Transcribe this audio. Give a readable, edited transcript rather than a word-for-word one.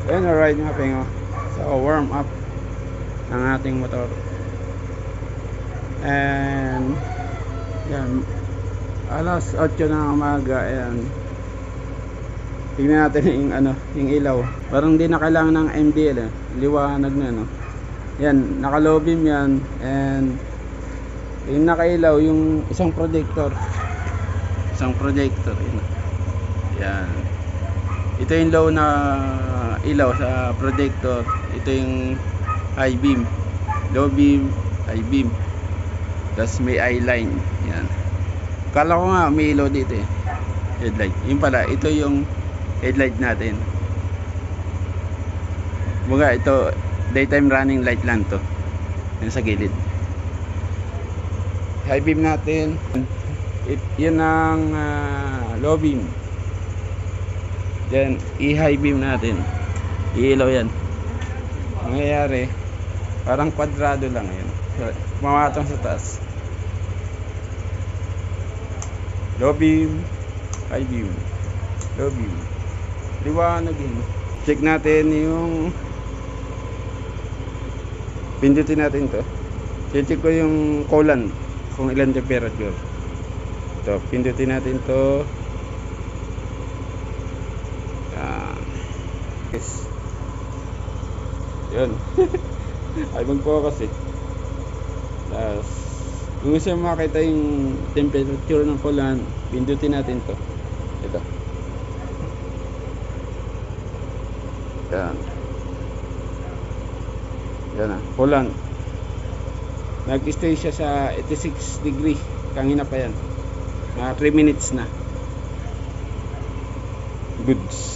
Ayan, alright mga pengo. So, warm up ng ating motor. And, yan. Alas 8 ng umaga. Ayan. Tingnan natin yung ilaw. Parang di na kailangan ng MDL eh. Liwanag na, no? Yan, naka-low beam yan. And, yung nakailaw, yung isang projector. Yun. Yan. Ito yung low na ilaw sa projector. Ito yung high beam. Low beam, high beam. Tapos may eye line. Yan. Kala ko nga may ilaw dito eh. Headlight. Yun pala, ito yung headlight natin. Baga ito, daytime running light lang to. Yan sa gilid. High beam natin. Yan ang low beam. Then i-high beam natin. Iilaw yan. Nangyayari parang kwadrado lang yan. Mamatang sa taas. Low beam, high beam, low beam. Liwanag yun. Check natin yung pindutin natin to. Check ko yung coolant kung ilan temperature. Ito, pindutin natin to. Yes. Yun. Ay mag-focus eh. Tapos kung gusto makita yung temperature ng coolant, pindutin natin to. Ito. Yan. Yan na, coolant. Nag-stay siya sa 86 degree. Kanina pa yan. 3 minutes na. Goods.